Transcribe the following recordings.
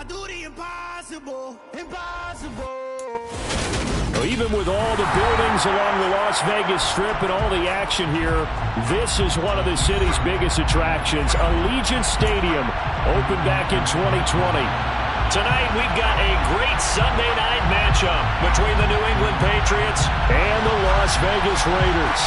I do the impossible, impossible. Well, even with all the buildings along the Las Vegas Strip and all the action here, this is one of the city's biggest attractions. Allegiant Stadium opened back in 2020. Tonight, we've got a great Sunday night matchup between the New England Patriots and the Las Vegas Raiders.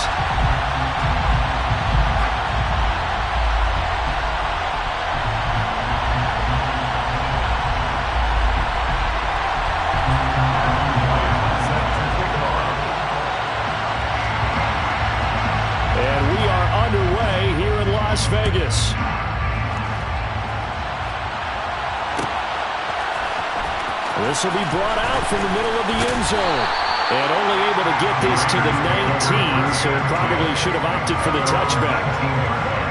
And we are underway here in Las Vegas. This will be brought out from the middle of the end zone. And only able to get this to the 19, so probably should have opted for the touchback.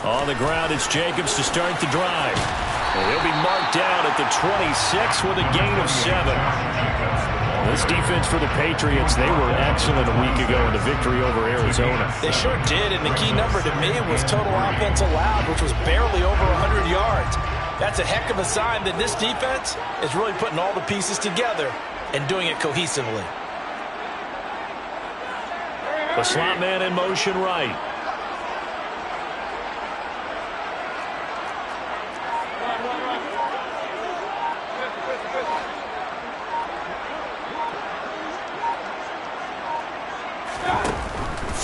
On the ground, it's Jacobs to start the drive. And he'll be marked down at the 26 with a gain of 7. This defense for the Patriots, they were excellent a week ago in the victory over Arizona. They sure did, and the key number to me was total offense allowed, which was barely over 100 yards. That's a heck of a sign that this defense is really putting all the pieces together and doing it cohesively. The slot man in motion right.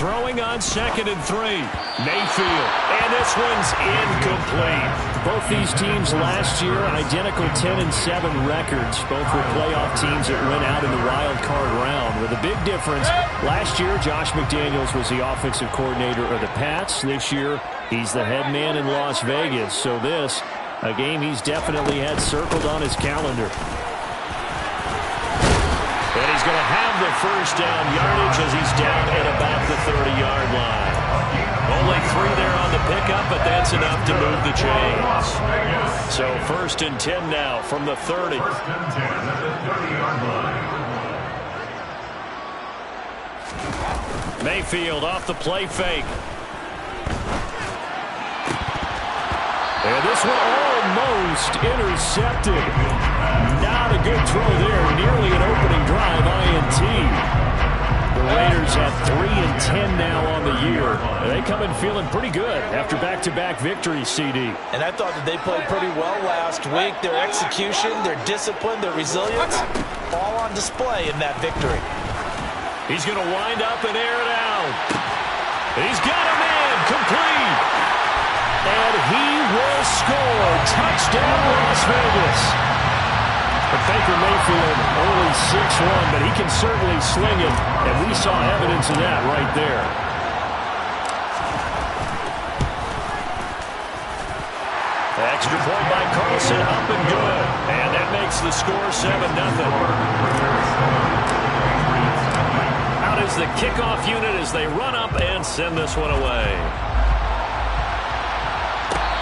Throwing on 2nd and 3. Mayfield. And this one's incomplete. Both these teams last year, identical 10-7 records. Both were playoff teams that went out in the wild card round. With a big difference, last year Josh McDaniels was the offensive coordinator of the Pats. This year, he's the head man in Las Vegas. So this, a game he's definitely had circled on his calendar. And he's going to have the first down yardage as he's down at about the 30-yard line. Only 3 there on the pickup, but that's enough to move the chains. So 1st and 10 now from the 30. Mayfield off the play fake. And this one almost intercepted. Not a good throw there. Nearly an opening drive, INT. The Raiders have 3 and 10 now on the year. They come in feeling pretty good after back-to-back victories, CD. And I thought that they played pretty well last week. Their execution, their discipline, their resilience, all on display in that victory. He's going to wind up and air it out. He's got a man complete. And he will score. Touchdown, Las Vegas. But Baker Mayfield only 6'1", but he can certainly sling it, and we saw evidence of that right there. Extra point by Carlson, up and good. And that makes the score 7-0. Out is the kickoff unit as they run up and send this one away.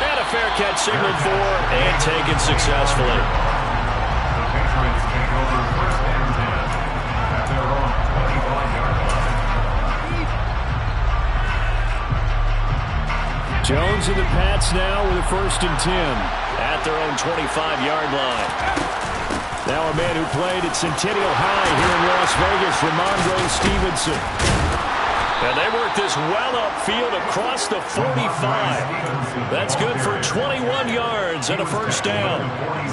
And a fair catch signaled for and taken successfully. Jones and the Pats now with a 1st and 10 at their own 25-yard line. Now a man who played at Centennial High here in Las Vegas, Ramondre Stevenson. And they work this well upfield across the 45. That's good for 21 yards and a 1st down.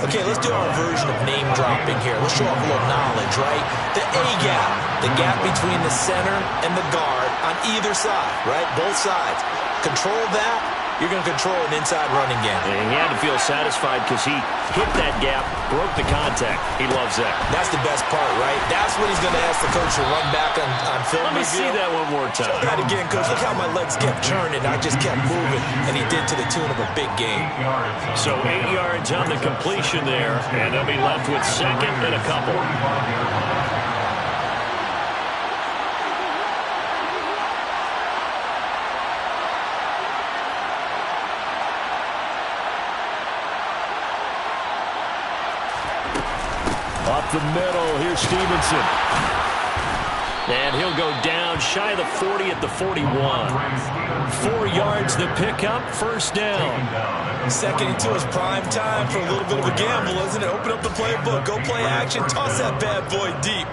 Okay, let's do our version of name dropping here. Let's show off a little knowledge, right? The A-gap, the gap between the center and the guard on either side, right? Both sides. Control that, you're going to control an inside running game. And he had to feel satisfied because he hit that gap, broke the contact. He loves that. That's the best part, right? That's when he's going to ask the coach to run back on film Let me review. see that one more time. Show that again, coach. Look how my legs kept turning. I just kept moving, and he did to the tune of a big game. So 8 yards on the completion there, and they'll be left with second and a couple. Up the middle, here's Stevenson. And he'll go down shy of the 40 at the 41. 4 yards the pickup, first down. Second and 2 is prime time for a little bit of a gamble, isn't it? Open up the playbook, go play action, toss that bad boy deep.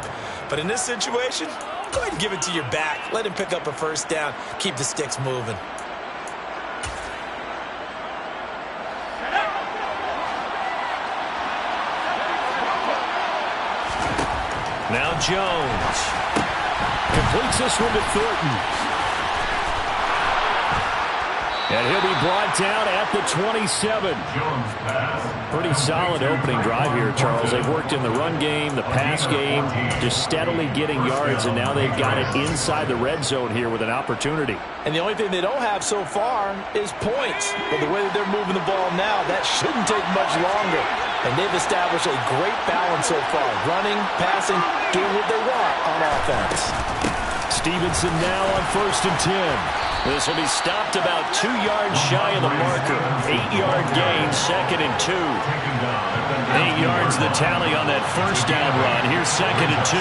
But in this situation, go ahead and give it to your back. Let him pick up a first down. Keep the sticks moving. Now Jones completes this one to Thornton. And he'll be brought down at the 27. Pretty solid opening drive here, Charles. They've worked in the run game, the pass game, just steadily getting yards, and now they've got it inside the red zone here with an opportunity. And the only thing they don't have so far is points. But the way that they're moving the ball now, that shouldn't take much longer. And they've established a great balance so far. Running, passing, doing what they want on offense. Stevenson now on 1st and 10. This will be stopped about 2 yards shy of the marker. 8-yard gain, 2nd and 2. 8 yards the tally on that first down run. Here's 2nd and 2.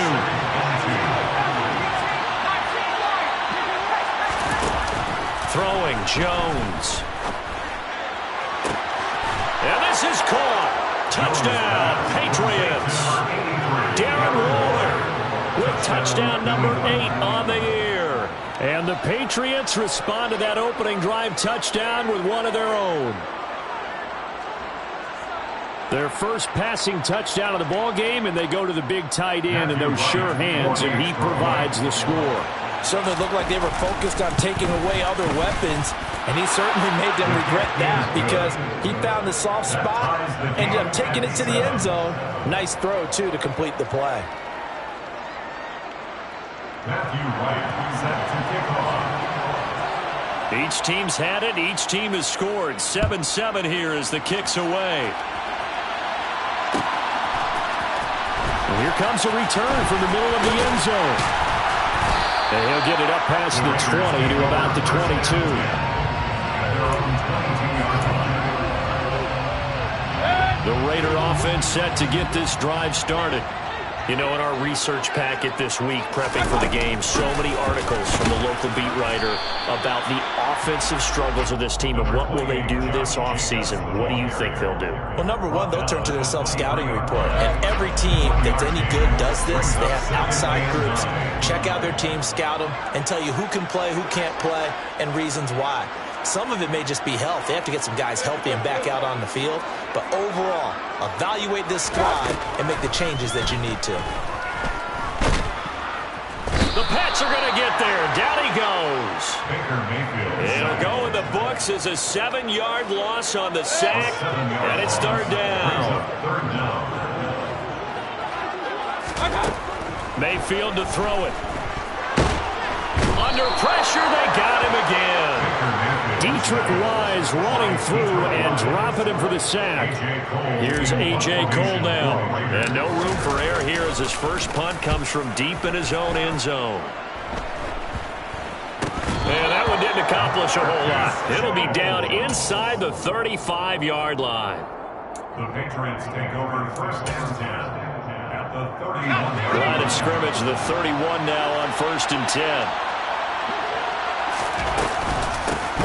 Throwing, Jones. And this is caught. Touchdown, Patriots. Darren Waller with touchdown number 8 on the year. And the Patriots respond to that opening drive touchdown with one of their own. Their first passing touchdown of the ball game, and they go to the big tight end in those sure hands, and he provides the score. Certainly looked like they were focused on taking away other weapons, and he certainly made them regret that because he found the soft spot, ended up taking it to the end zone. Nice throw, too, to complete the play. Each team's had it. Each team has scored. 7-7 here as the kick's away. And here comes a return from the middle of the end zone. And he'll get it up past the 20 to about the 22. The Raider offense set to get this drive started. You know, in our research packet this week, prepping for the game, so many articles from the local beat writer about the offensive struggles of this team and what will they do this offseason. What do you think they'll do? Well, number one, they'll turn to their self-scouting report. And every team that's any good does this. They have outside groups. Check out their team, scout them, and tell you who can play, who can't play, and reasons why. Some of it may just be health. They have to get some guys healthy and back out on the field. But overall, evaluate this squad and make the changes that you need to. The Pats are going to get there. Down he goes. It'll go in the books as a 7-yard loss on the sack, and it's 3rd down. Mayfield to throw it. Under pressure, they got him again. Dietrich Wise running through and dropping him for the sack. Here's A.J. Cole now. And no room for error here as his first punt comes from deep in his own end zone. And that one didn't accomplish a whole lot. It'll be down inside the 35-yard line. The Patriots take over 1st and 10 at the 31. Line of scrimmage, the 31 now on 1st and 10.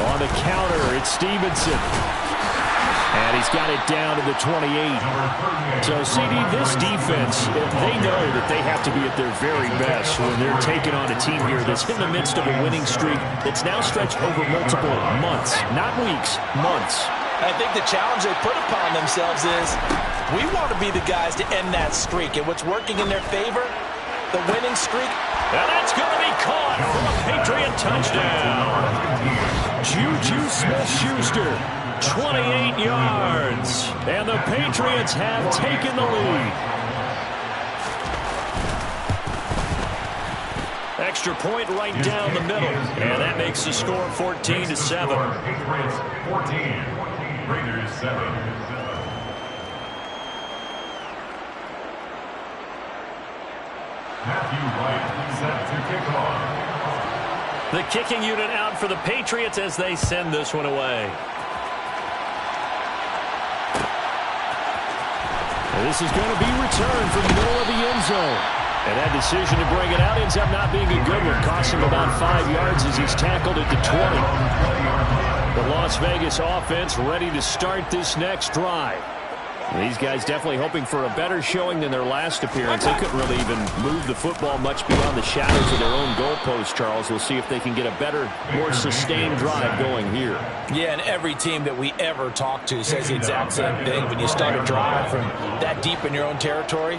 On the counter, it's Stevenson. And he's got it down to the 28. So, CD, this defense, they know that they have to be at their very best when they're taking on a team here that's in the midst of a winning streak that's now stretched over multiple months. Not weeks, months. I think the challenge they put upon themselves is we want to be the guys to end that streak. And what's working in their favor, the winning streak, And that's going to be caught for a Patriot touchdown. Juju Smith-Schuster, 28 yards. And the Patriots have taken the lead. Extra point right down the middle. And that makes the score 14-7. Patriots 14, Raiders 7. Matthew White set to kick off. The kicking unit out for the Patriots as they send this one away. And this is going to be returned from the middle of the end zone. And that decision to bring it out ends up not being a good one. Costs him about 5 yards as he's tackled at the 20. The Las Vegas offense ready to start this next drive. These guys definitely hoping for a better showing than their last appearance. They couldn't really even move the football much beyond the shadows of their own goalpost, Charles. We'll see if they can get a better, more sustained drive going here. Yeah, and every team that we ever talk to says the exact same thing. When you start a drive from that deep in your own territory,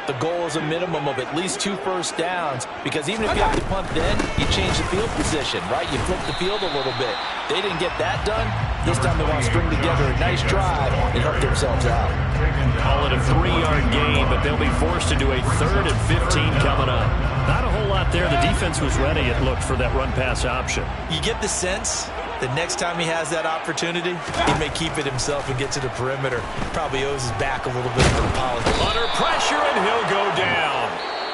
the goal is a minimum of at least 2 first downs, because even if you have to punt then, you change the field position, right? You flip the field a little bit. They didn't get that done. This time they want to string together a nice drive and help themselves out. Call it a 3-yard gain, but they'll be forced to do a 3rd and 15 coming up. Not a whole lot there. The defense was ready, it looked, for that run-pass option. You get the sense that next time he has that opportunity, he may keep it himself and get to the perimeter. Probably owes his back a little bit of an apology. Under pressure, and he'll go down.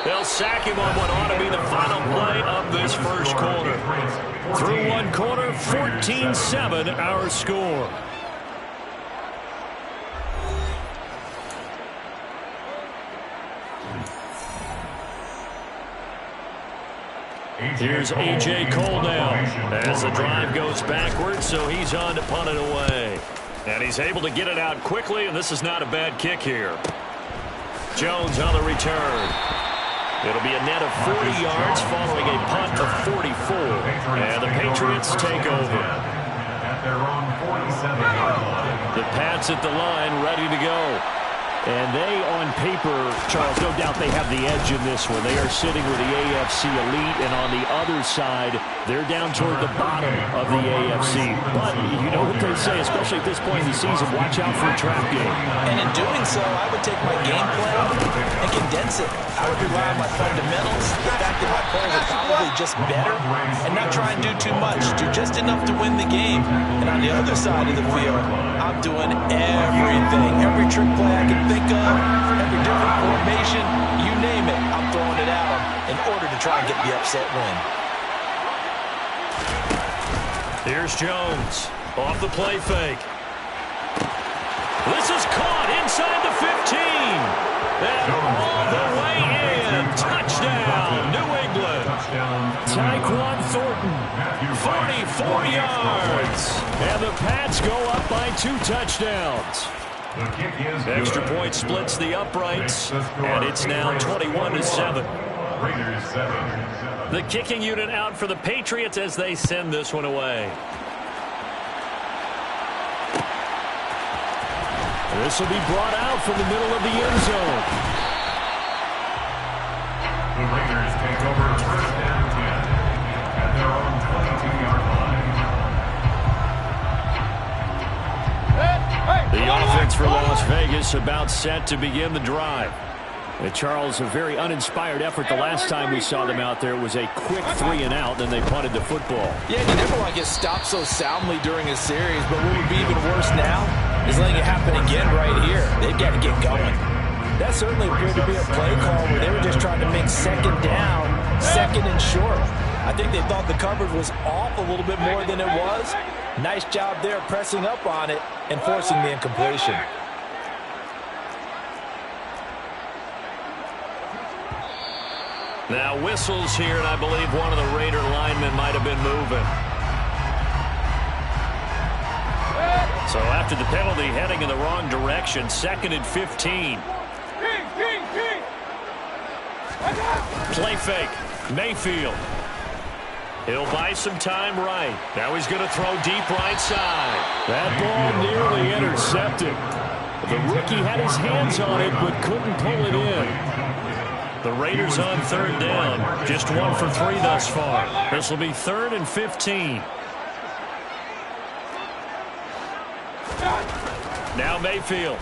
They'll sack him on what ought to be the final play of this first quarter. Through one quarter, 14-7 our score. Here's A.J. Cole now as the drive goes backwards, so he's on to punt it away. And he's able to get it out quickly, and this is not a bad kick here. Jones on the return. It'll be a net of 40 yards following a punt of 44. And the Patriots take over. At their own 47-yard line. The Pats at the line ready to go. And they, on paper, Charles, no doubt they have the edge in this one. They are sitting with the AFC elite, and on the other side, they're down toward the bottom of the AFC. But you know what they say, especially at this point in the season, watch out for a trap game. And in doing so, I would take my game plan and condense it. I would rely on my fundamentals, the fact that my players are probably just better, and not try and do too much, do just enough to win the game. And on the other side of the field, I'm doing everything, every trick play I can think of, every different formation, you name it, I'm throwing it at them in order to try and get the upset win. Here's Jones off the play fake. This is caught inside the 15. And all the way in. Touchdown, New England. Tyquan Thornton, 44 yards. And the Pats go up by 2 touchdowns. The kick is Extra good. point splits the uprights, and it's now 21-7. Raiders 7. The kicking unit out for the Patriots as they send this one away. This will be brought out from the middle of the end zone. The Raiders take over first down 10 at their own 22-yard line. The offense for Las Vegas about set to begin the drive. Charles, a very uninspired effort the last time we saw them out there. It was a quick 3 and out, then they punted the football. Yeah, you never want to get stopped so soundly during a series, but what would be even worse now is letting it happen again right here. They've got to get going. That certainly appeared to be a play call where they were just trying to make second down, second and short. I think they thought the coverage was off a little bit more than it was. Nice job there pressing up on it and forcing the incompletion. Now whistles here, and I believe one of the Raider linemen might have been moving. So after the penalty, heading in the wrong direction, 2nd and 15. Play fake, Mayfield. He'll buy some time right. Now he's going to throw deep right side. That ball nearly intercepted. The rookie had his hands on it, but couldn't pull it in. The Raiders on third down. Just 1 for 3 thus far. This will be 3rd and 15. Now Mayfield.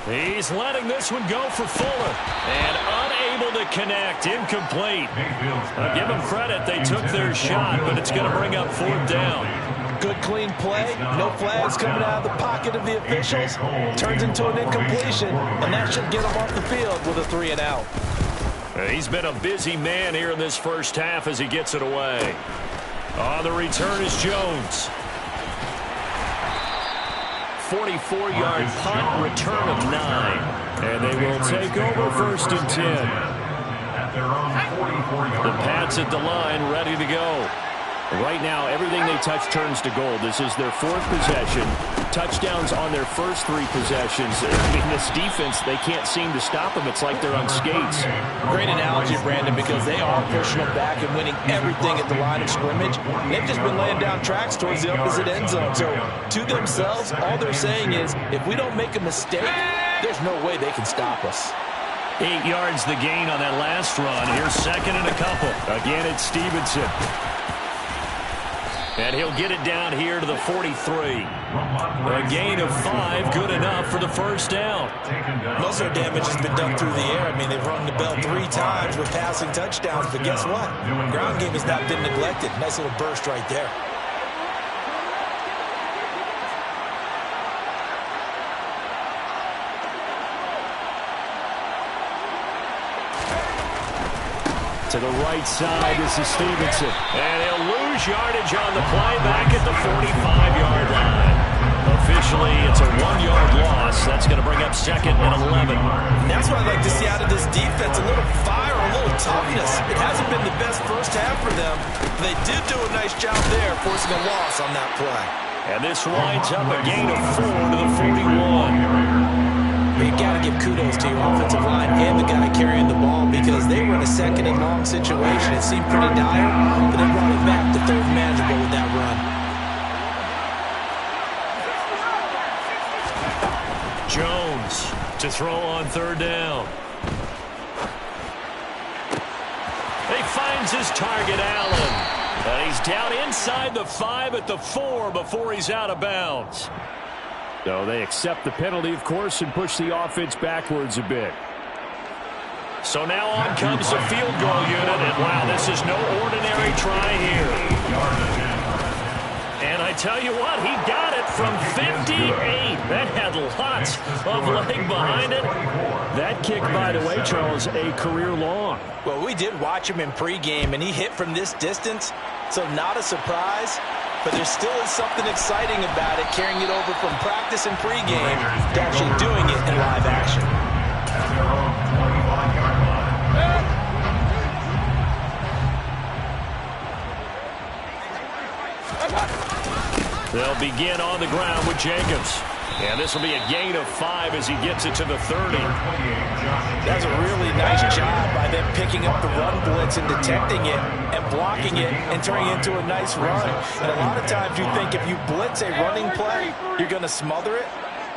He's letting this one go for Fuller. And unable to connect. Incomplete. I'll give them credit. They took their shot, but it's going to bring up 4th down. Good, clean play. No flags coming out of the pocket of the officials. Turns into an incompletion, and that should get him off the field with a 3 and out. He's been a busy man here in this first half as he gets it away. On the return is Jones. 44-yard punt, return of 9. And they will take over 1st and 10. The Pats at the line, ready to go. Right now, everything they touch turns to gold. This is their 4th possession. Touchdowns on their first 3 possessions. I mean, this defense, they can't seem to stop them. It's like they're on skates. Great analogy, Brandon, because they are pushing them back and winning everything at the line of scrimmage. They've just been laying down tracks towards the opposite end zone. So, to themselves, all they're saying is, if we don't make a mistake, there's no way they can stop us. 8 yards the gain on that last run. Here's 2nd and a couple. Again, it's Stevenson. And he'll get it down here to the 43. A gain of 5, good enough for the 1st down. Most of their damage has been done through the air. I mean, they've rung the bell 3 times with passing touchdowns, but guess what? Ground game has not been neglected. Nice little burst right there. To the right side, this is Stevenson. And he'll lose yardage on the play back at the 45-yard line. Officially, it's a 1-yard loss. That's going to bring up 2nd and 11. That's what I'd like to see out of this defense. A little fire, a little toughness. It hasn't been the best first half for them. They did do a nice job there, forcing a loss on that play. And this winds up a gain of 4 to the 41. You got to give kudos to your offensive line and the guy carrying the ball because they were in a 2nd and long situation. It seemed pretty dire, but they brought it back to 3rd manageable with that run. Jones to throw on 3rd down. He finds his target, Allen. And he's down inside the 5 at the 4 before he's out of bounds. So they accept the penalty, of course, and push the offense backwards a bit. So now on comes the field goal unit, and wow, this is no ordinary try here. And I tell you what, he got it from 58. That had lots of leg behind it. That kick, by the way, Charles, a career long. Well, we did watch him in pregame, and he hit from this distance, so not a surprise. But there still is something exciting about it, carrying it over from practice and pregame to actually doing it in live action. They'll begin on the ground with Jacobs. And this will be a gain of 5 as he gets it to the 30. That's a really nice job by them picking up the run blitz and detecting it and blocking it and turning it into a nice run. And a lot of times you think if you blitz a running play, you're going to smother it.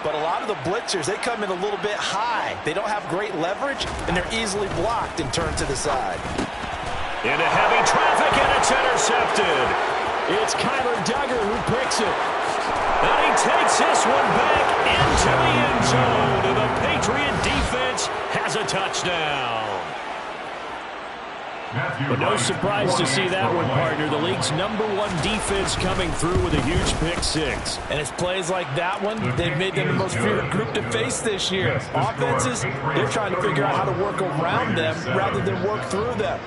But a lot of the blitzers, they come in a little bit high. They don't have great leverage, and they're easily blocked and turned to the side. Into heavy traffic, and it's intercepted. It's Kyler Duggar who picks it. And he takes this one back into the end zone. And the Patriot defense has a touchdown. But no surprise to see that one, partner. The league's #1 defense coming through with a huge pick 6. And it's plays like that one, they've made them the most feared group to face this year. Offenses, they're trying to figure out how to work around them rather than work through them.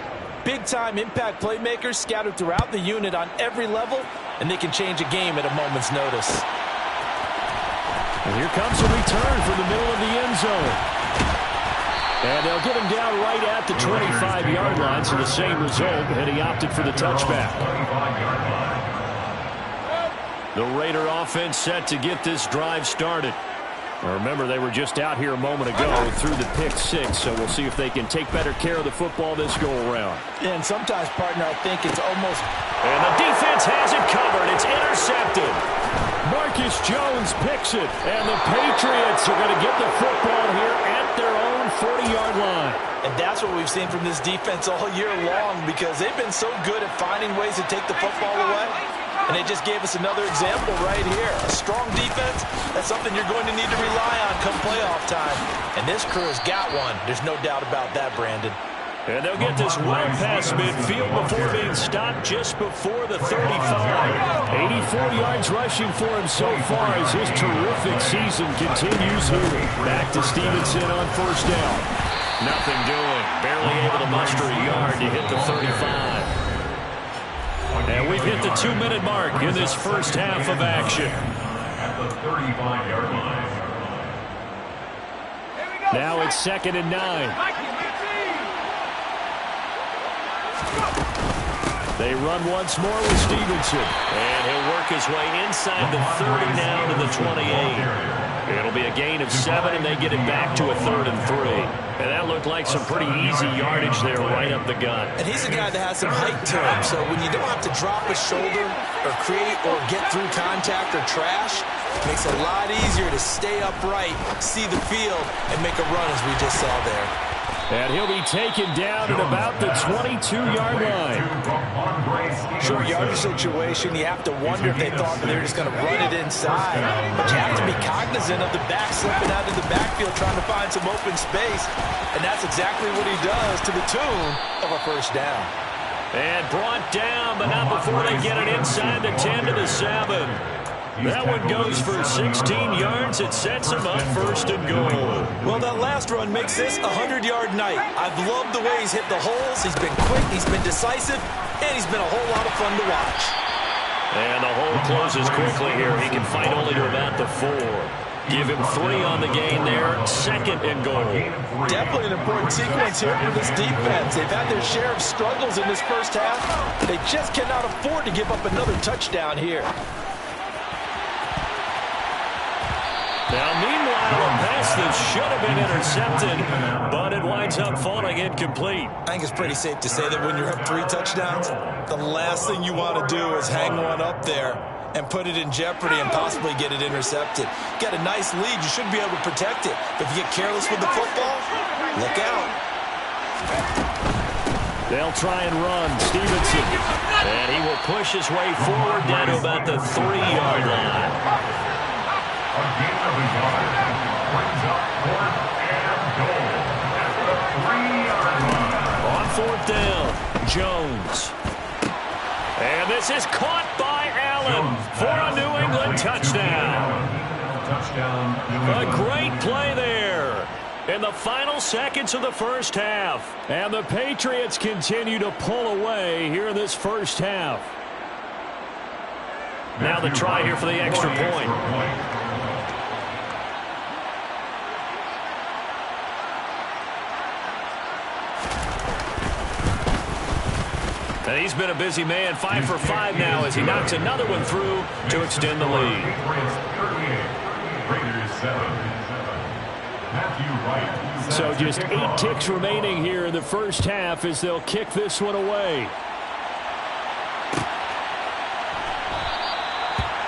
Big-time impact playmakers scattered throughout the unit on every level, and they can change a game at a moment's notice. And here comes a return from the middle of the end zone. And they'll get him down right at the 25-yard line, so the same result, and he opted for the touchback. The Raider offense set to get this drive started. Remember, they were just out here a moment ago through the pick 6, so we'll see if they can take better care of the football this go-around. And sometimes, partner, I think it's almost... And the defense has it covered. It's intercepted. Marcus Jones picks it. And the Patriots are going to get the football here at their own 40-yard line. And that's what we've seen from this defense all year long, because they've been so good at finding ways to take the football away. And they just gave us another example right here. A strong defense, that's something you're going to need to rely on come playoff time. And this crew has got one. There's no doubt about that, Brandon. And they'll get this well past midfield before being stopped just before the 35. 84 yards rushing for him so far as his terrific season continues here. Back to Stevenson on first down. Nothing doing. Barely able to muster a yard to hit the 35. And we've hit the 2-minute mark in this first half of action. At the 35-yard line. Now it's 2nd and 9. They run once more with Stevenson. And he'll work his way inside the 30 now to the 28. It'll be a gain of 7, and they get it back to a 3rd and 3. And that looked like some pretty easy yardage there right up the gut. And he's a guy that has some height to him, so when you don't have to drop a shoulder or create or get through contact or trash, it makes it a lot easier to stay upright, see the field, and make a run as we just saw there. And he'll be taken down at about the 22-yard line. Short yardage situation, you have to wonder if they thought that they were just going to run it inside. But you have to be cognizant of the back slipping out in the backfield trying to find some open space. And that's exactly what he does to the tune of a first down. And brought down, but not before they get it inside the 10 to the 7. That one goes for 16 yards. It sets him up 1st and goal. Well, that last run makes this a 100-yard night. I've loved the way he's hit the holes. He's been quick, he's been decisive, and he's been a whole lot of fun to watch. And the hole closes quickly here. He can fight only to about the 4. Give him 3 on the gain there. 2nd and goal. Definitely an important sequence here for this defense. They've had their share of struggles in this first half. They just cannot afford to give up another touchdown here. Now, meanwhile, a pass that should have been intercepted, but it winds up falling incomplete. I think it's pretty safe to say that when you're up 3 touchdowns, the last thing you want to do is hang one up there and put it in jeopardy and possibly get it intercepted. Get a nice lead, you should be able to protect it. But if you get careless with the football, look out. They'll try and run. Stevenson. And he will push his way forward down to about the 3-yard line. A gain of a yard brings up 4th and goal at the 3-yard line. On 4th down, Jones. And this is caught by Allen for a New England touchdown. A great play there in the final seconds of the first half. And the Patriots continue to pull away here in this first half. Now the try here for the extra point. And he's been a busy man, 5 for 5 now as he knocks another one through to extend the lead. So just 8 ticks remaining here in the first half as they'll kick this one away.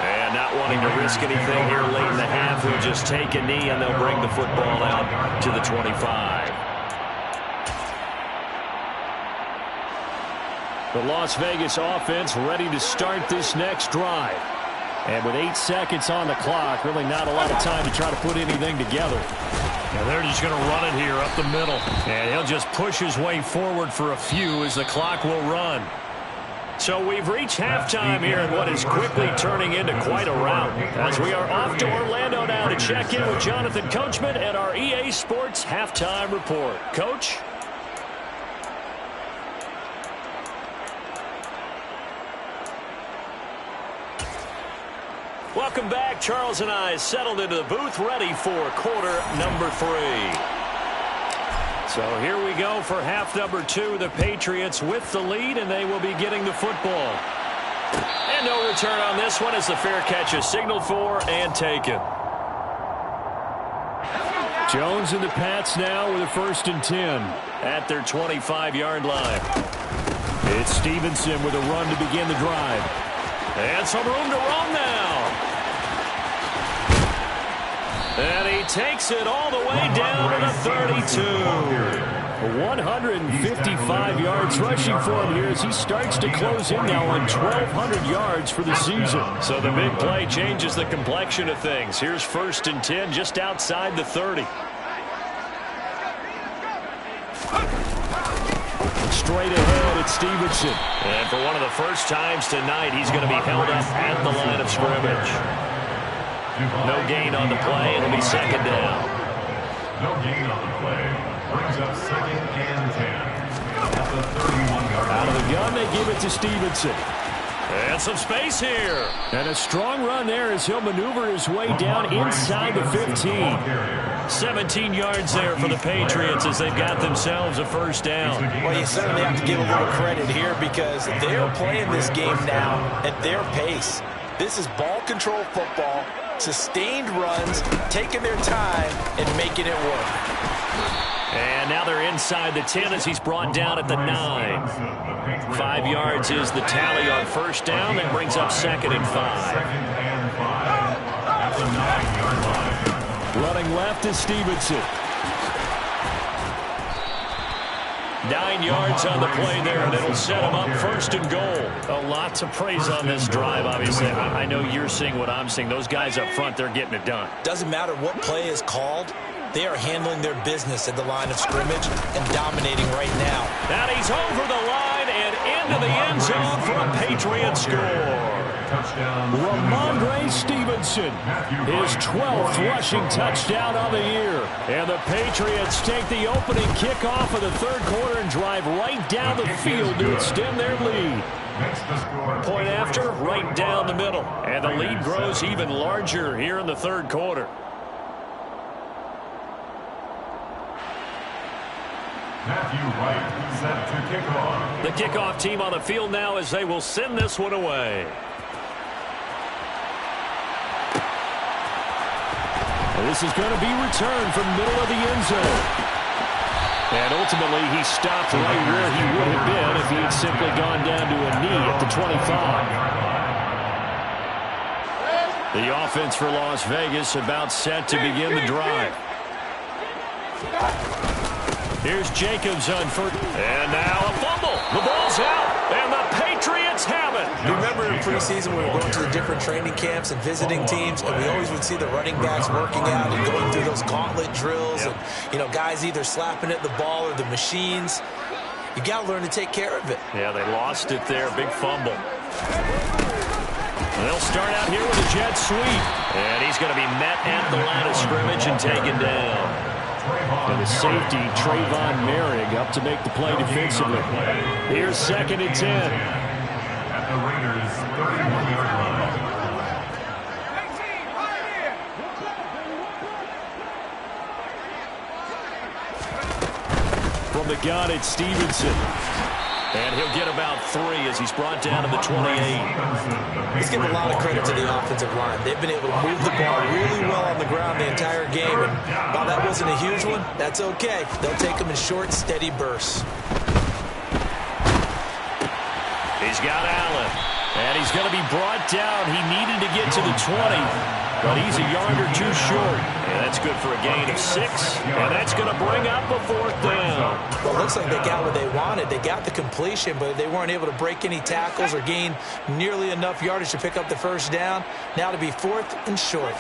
And not wanting to risk anything here late in the half, he'll just take a knee and they'll bring the football out to the 25. The Las Vegas offense ready to start this next drive. And with 8 seconds on the clock, really not a lot of time to try to put anything together. And they're just going to run it here up the middle. And he'll just push his way forward for a few as the clock will run. So we've reached halftime here in what is quickly turning into quite a rout. As we are off to Orlando now to check in with Jonathan Coachman and our EA Sports Halftime Report. Coach? Welcome back. Charles and I settled into the booth ready for quarter number 3. So here we go for half number 2. The Patriots with the lead, and they will be getting the football. And no return on this one as the fair catch is signaled for and taken. Jones and the Pats now with a 1st and 10 at their 25-yard line. It's Stevenson with a run to begin the drive. And some room to roam now. And he takes it all the way down to the 32. 155 yards rushing for him here as he starts to close in now on 1,200 yards for the season. So the big play changes the complexion of things. Here's 1st and 10 just outside the 30. Straight ahead, it's Stevenson. And for one of the first times tonight, he's going to be held up at the line of scrimmage. No gain on the play. It'll be 2nd down. No gain on the play. Brings up 2nd and 10. At the 31-yard line. Out of the gun, they give it to Stevenson. And some space here. And a strong run there as he'll maneuver his way down inside the 15. 17 yards there for the Patriots as they've got themselves a 1st down. Well, you certainly have to give a little credit here because they're playing this game now at their pace. This is ball control football, sustained runs, taking their time, and making it work. And now they're inside the 10 as he's brought down at the 9. 5 yards is the tally on 1st down. That brings up 2nd and 5. At the 9-yard line. Running left is Stevenson. 9 yards on the play there, and it'll set him up 1st and goal. A lot to praise on this drive, obviously. I know you're seeing what I'm seeing. Those guys up front, they're getting it done. Doesn't matter what play is called. They are handling their business at the line of scrimmage and dominating right now. And he's over the line and into the end zone for a Patriot score. Ramondre Stevenson, his 12th rushing touchdown of the year. And the Patriots take the opening kickoff of the 3rd quarter and drive right down the field to extend their lead. Point after, right down the middle. And the lead grows even larger here in the 3rd quarter. Matthew Wright set to kick off. The kickoff team on the field now as they will send this one away. And this is going to be returned from middle of the end zone. And ultimately, he stopped right where he would have been if he had simply gone down to a knee at the 25. The offense for Las Vegas about set to begin the drive. Here's Jacobs on first. And now a fumble. The ball's out, and the Patriots have it. You remember in preseason we were going to the different training camps and visiting teams, and we always would see the running backs working out and going through those gauntlet drills, and guys either slapping at the ball or the machines. You got to learn to take care of it. Yeah, they lost it there. Big fumble. And they'll start out here with a jet sweep. And he's going to be met at the line of scrimmage and taken down. And the safety, Trayvon Merrick, up to make the play defensively. Here's 2nd and 10. At the Raiders' 31-yard line. From the gun, it's Stevenson. And he'll get about 3 as he's brought down to the 28. Let's give a lot of credit to the offensive line. They've been able to move the ball really well on the ground the entire game. And while that wasn't a huge one, that's okay. They'll take them in short, steady bursts. He's got Allen. And he's going to be brought down. He needed to get to the 20, but he's a yard or two short. And that's good for a gain of 6. And that's going to bring up a 4th down. Well, it looks like they got what they wanted. They got the completion, but they weren't able to break any tackles or gain nearly enough yardage to pick up the 1st down. Now to be 4th and short.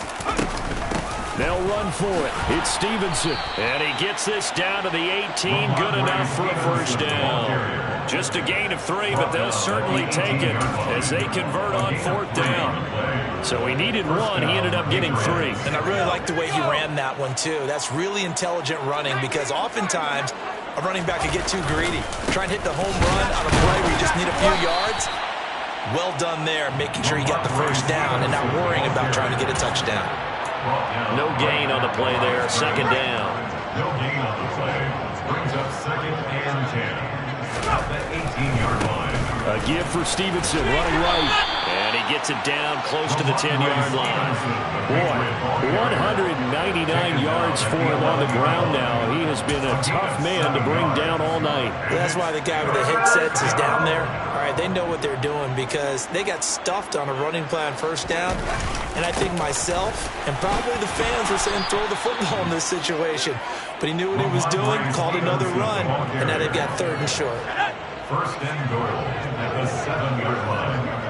They'll run for it. It's Stevenson. And he gets this down to the 18. Good enough for a 1st down. Just a gain of 3, but they'll certainly take it as they convert on 4th down. So he needed 1. He ended up getting 3. And I really like the way he ran that one, too. That's really intelligent running because oftentimes a running back could get too greedy. Try and hit the home run on a play where you just need a few yards. Well done there, making sure you got the 1st down and not worrying about trying to get a touchdown. No gain on the play there. 2nd down. No gain on the play. Brings up 2nd and 10. At the 18-yard line. A give for Stevenson, running right. And he gets it down close to the 10-yard line. Boy, 199 yards for him on the ground now. He has been a tough man to bring down all night. That's why the guy with the headsets is down there. All right, they know what they're doing because they got stuffed on a running play on first down. And I think myself and probably the fans were saying throw the football in this situation. But he knew what he was doing, called another run, and now they've got 3rd and short. First and goal at the 7-yard line.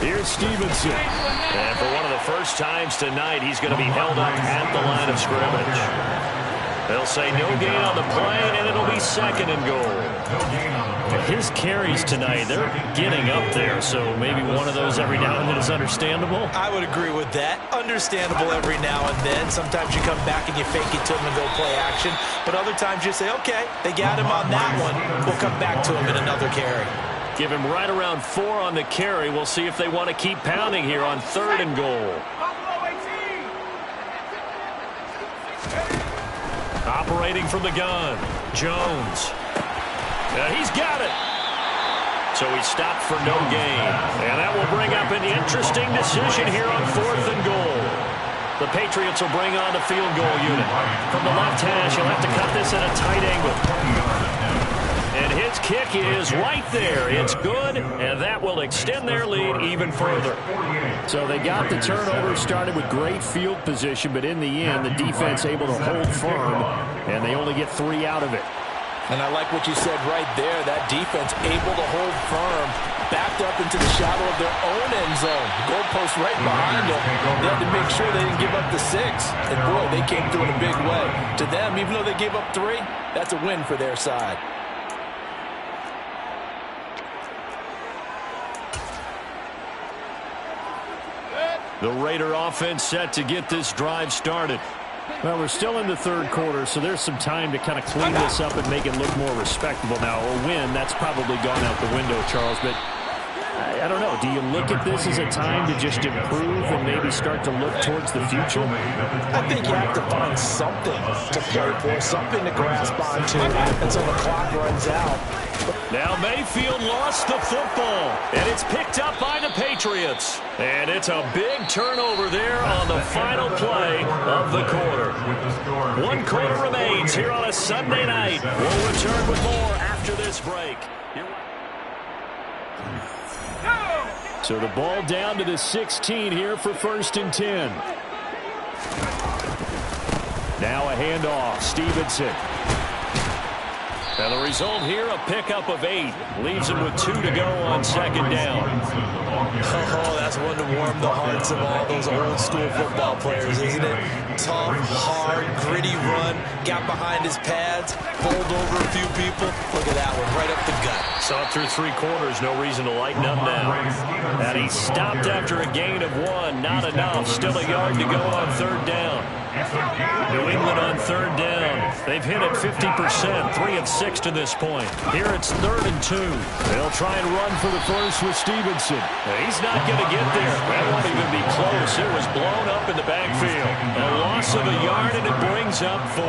Here's Stevenson. And for one of the first times tonight, he's going to be held up at the line of scrimmage. They'll say no gain on the play, and it'll be 2nd and goal. His carries tonight, they're getting up there, so maybe one of those every now and then is understandable. I would agree with that. Understandable every now and then. Sometimes you come back and you fake it to him and go play action. But other times you say, okay, they got him on that one. We'll come back to him in another carry. Give him right around 4 on the carry. We'll see if they want to keep pounding here on 3rd and goal. Operating from the gun, Jones. He's got it. So he stopped for no gain. And that will bring up an interesting decision here on 4th and goal. The Patriots will bring on the field goal unit. From the left hash, he'll have to cut this at a tight angle. And his kick is right there. It's good, and that will extend their lead even further. So they got the turnover, started with great field position, but in the end, the defense able to hold firm, and they only get 3 out of it. And I like what you said right there. That defense able to hold firm, backed up into the shadow of their own end zone. Goalpost right behind them. They had to make sure they didn't give up the 6. And, boy, they came through in a big way. To them, even though they gave up 3, that's a win for their side. The Raider offense set to get this drive started. Well, we're still in the 3rd quarter, so there's some time to kind of clean this up and make it look more respectable. Now, a win, that's probably gone out the window, Charles, but I don't know. Do you look at this as a time to just improve and maybe start to look towards the future? I think you have to find something to play for, something to grasp onto until the clock runs out. Now Mayfield lost the football, and it's picked up by the Patriots. And it's a big turnover there on the final play of the quarter. 1 quarter remains here on a Sunday night. We'll return with more after this break. So the ball down to the 16 here for 1st and 10. Now a handoff. Stevenson. And the result here, a pickup of 8. Leaves him with 2 to go on 2nd down. Oh, that's one to warm the hearts of all those old-school football players, isn't it? Tough, hard, gritty run. Got behind his pads, bowled over a few people. Look at that one, right up the gut. Saw it through 3 quarters, no reason to lighten up now. And he stopped after a gain of 1. Not enough. Still a yard to go on 3rd down. New England on 3rd down. They've hit it 50%, 3 of 6 to this point. Here it's 3rd and 2. They'll try and run for the first with Stevenson. He's not going to get there. That won't even be close. It was blown up in the backfield. A loss of a yard, and it brings up 4.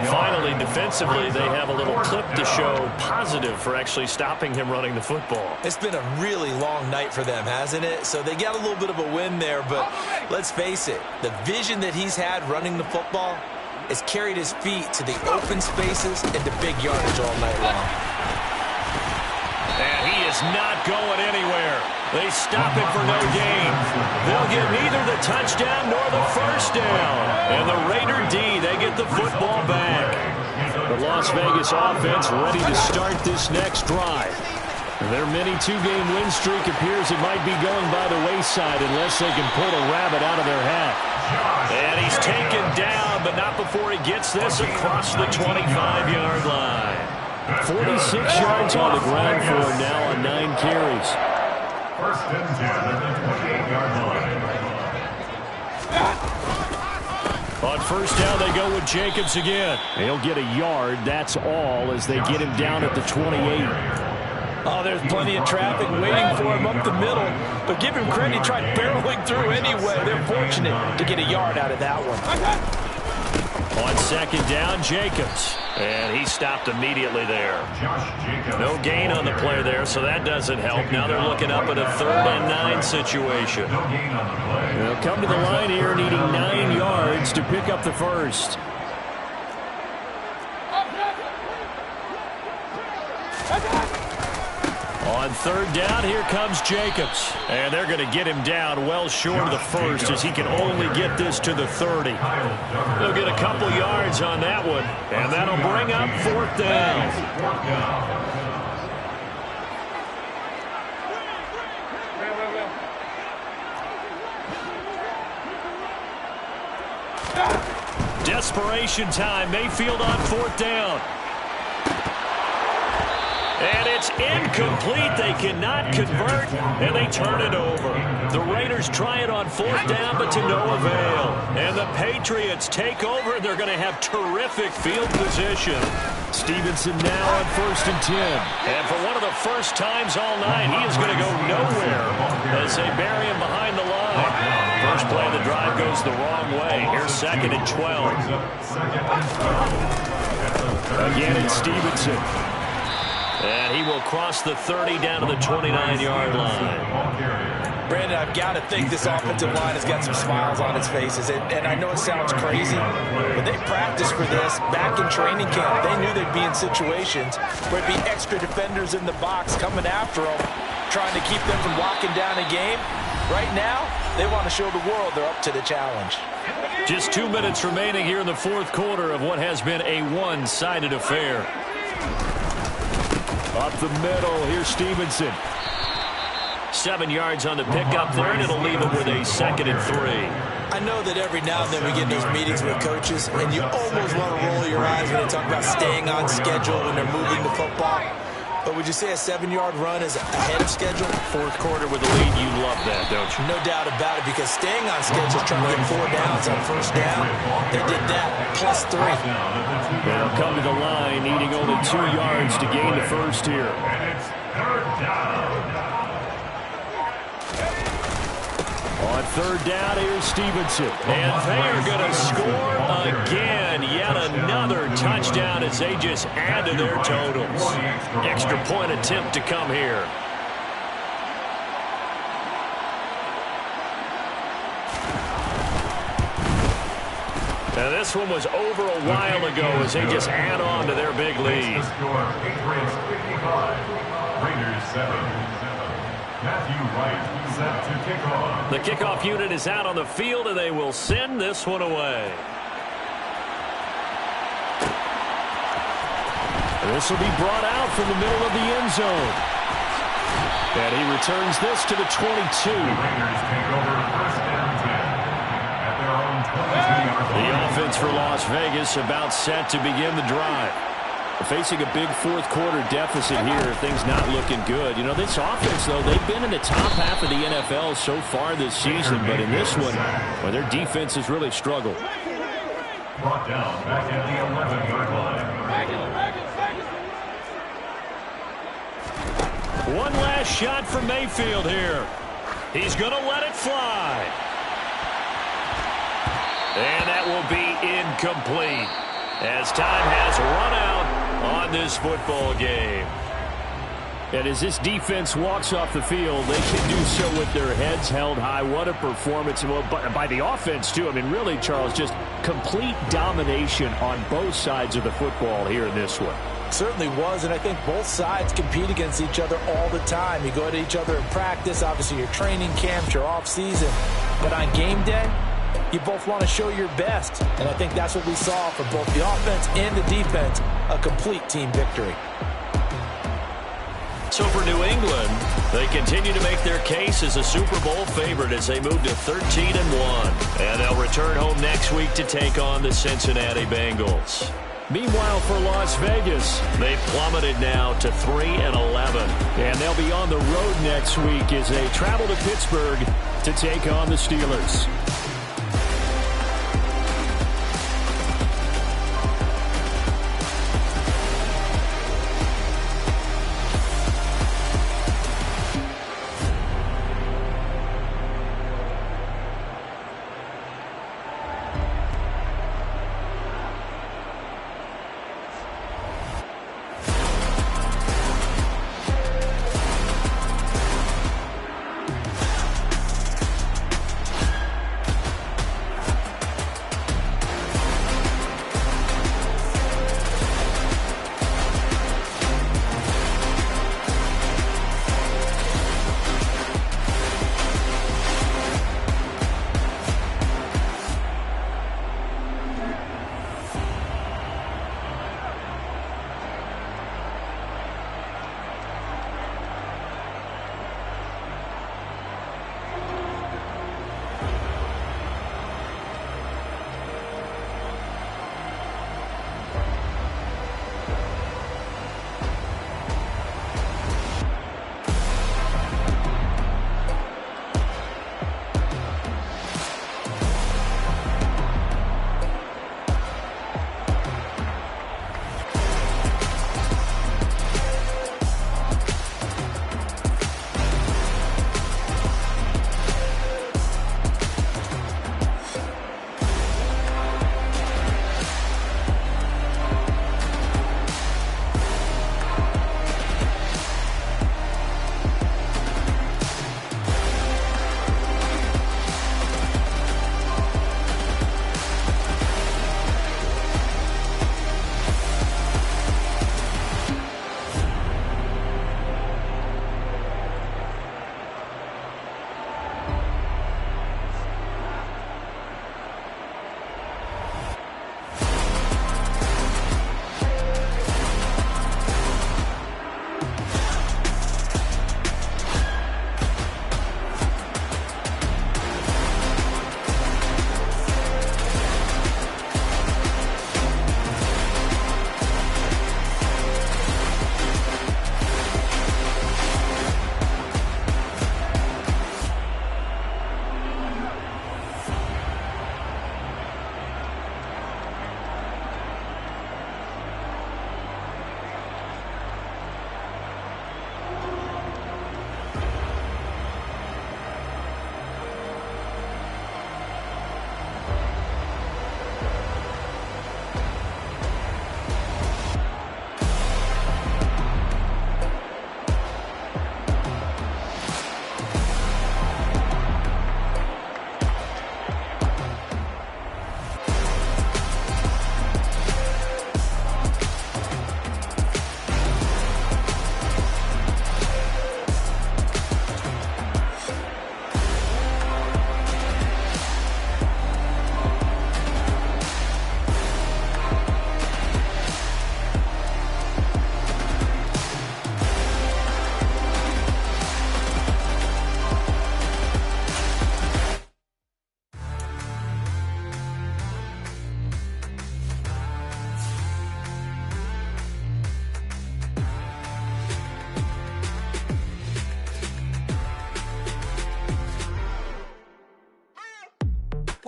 Finally, defensively, they have a little clip to show positive for actually stopping him running the football. It's been a really long night for them, hasn't it? So they got a little bit of a win there, but let's face it, the vision that he's had running the football has carried his feet to the open spaces and the big yardage all night long. And he is not going anywhere. They stop it for no gain. They'll get neither the touchdown nor the first down. And the Raider D, they get the football back. The Las Vegas offense ready to start this next drive. Their mini 2-game win streak appears it might be going by the wayside unless they can pull a rabbit out of their hat. And he's taken down, but not before he gets this across the 25-yard line. 46 yards on the ground for him now on 9 carries. First and 10 at the 28-yard line. On first down, they go with Jacobs again. He'll get a yard, that's all, as they get him down at the 28. Oh, there's plenty of traffic waiting for him up the middle. But give him credit, he tried barreling through anyway. They're fortunate to get a yard out of that one. On second down, Jacobs. And he stopped immediately there. No gain on the play there, so that doesn't help. Now they're looking up at a 3rd and 9 situation. They'll come to the line here needing 9 yards to pick up the first. On 3rd down, here comes Jacobs. And they're going to get him down well short of the first as he can only get this to the 30. They'll get a couple yards on that one, and that'll bring up 4th down. Desperation time. Mayfield on 4th down. And it's incomplete. They cannot convert, and they turn it over. The Raiders try it on 4th down, but to no avail. And the Patriots take over. They're going to have terrific field position. Stevenson now on 1st and 10. And for one of the first times all night, he is going to go nowhere as they bury him behind the line. First play of the drive goes the wrong way. Here's 2nd and 12. Again, it's Stevenson. And he will cross the 30 down to the 29-yard line. Brandon, I've got to think this offensive line has got some smiles on its faces. And I know it sounds crazy, but they practiced for this back in training camp. They knew they'd be in situations where there'd be extra defenders in the box coming after them, trying to keep them from locking down a game. Right now, they want to show the world they're up to the challenge. Just 2 minutes remaining here in the 4th quarter of what has been a one-sided affair. Up the middle, here's Stevenson. 7 yards on the pickup there, and it'll leave him with a 2nd and 3. I know that every now and then we get in those meetings with coaches, and you almost want to roll your eyes when they talk about staying on schedule when they're moving the football. But would you say a 7-yard run is ahead of schedule? 4th quarter with the lead, you love that, don't you? No doubt about it, because staying on schedule, trying to get 4 downs on 1st down, they did that, plus 3. They'll come to the line, needing only 2 yards to gain the first here. And it's 3rd down. On 3rd down, here's Stevenson. And they are going to score again. Yet another touchdown as they just add to their totals. Extra point attempt to come here. And this one was over a while ago as they just add on to their big lead. Patriots 55, Raiders 7. Matthew Wright set to kick off. The kickoff unit is out on the field, and they will send this one away. This will be brought out from the middle of the end zone. And he returns this to the 22. The Raiders take over 1st and 10 at their own 22-yard line. The offense for Las Vegas about set to begin the drive. Facing a big 4th quarter deficit here, things not looking good. You know, this offense, though, they've been in the top half of the NFL so far this season, but in this one, well, their defense has really struggled. Brought down back at the 11-yard line. One last shot from Mayfield here. He's going to let it fly. And that will be incomplete as time has run out on this football game. And as this defense walks off the field, they can do so with their heads held high. What a performance by the offense, too. I mean, really, Charles, just complete domination on both sides of the football here in this one. Certainly was, and I think both sides compete against each other all the time. You go at each other in practice, obviously your training camps, your off-season. But on game day, you both want to show your best, and I think that's what we saw from both the offense and the defense, a complete team victory. So for New England, they continue to make their case as a Super Bowl favorite as they move to 13-1. And they'll return home next week to take on the Cincinnati Bengals. Meanwhile, for Las Vegas, they've plummeted now to 3-11. And they'll be on the road next week as they travel to Pittsburgh to take on the Steelers.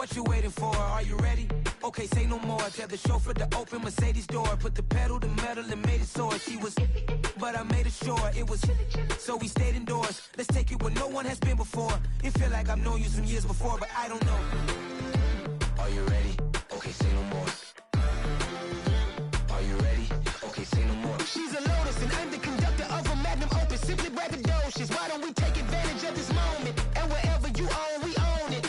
What you waiting for? Are you ready? Okay, say no more. Tell the chauffeur to open Mercedes door. Put the pedal to metal and made it soar. She was, but I made it sure it was. So we stayed indoors. Let's take it where no one has been before. It feel like I've known you some years before, but I don't know. Are you ready? Okay, say no more. Are you ready? Okay, say no more. She's a Lotus and I'm the conductor of a Magnum Opus. Simply braggadocious. Why don't we take advantage of this moment? And wherever you own, we own it.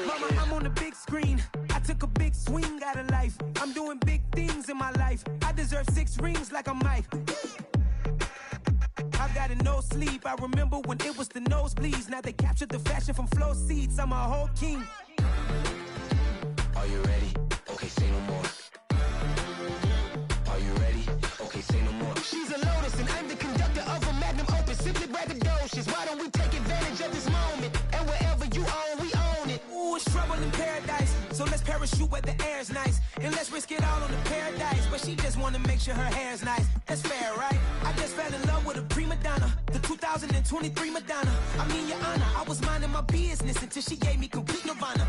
Mama, I'm on the big screen. I took a big swing out of life. I'm doing big things in my life. I deserve 6 rings like I'm Mike. I've got no sleep. I remember when it was the nosebleeds. Now they captured the fashion from flow seats. I'm a whole king. Are you ready? Okay, say no more. Are you ready? Okay, say no more. She's a Lotus and I'm the conductor of a Magnum Opus. Simply braggadocious. Why don't we take advantage of this moment? And wherever you own, we own it. Ooh, it's trouble in paradise. So let's parachute where the air's nice. And let's risk it all on the paradise. But she just wanna make sure her hair's nice. That's fair, right? I just fell in love with a prima donna. The 2023 Madonna. I mean, your honor, I was minding my business until she gave me complete nirvana.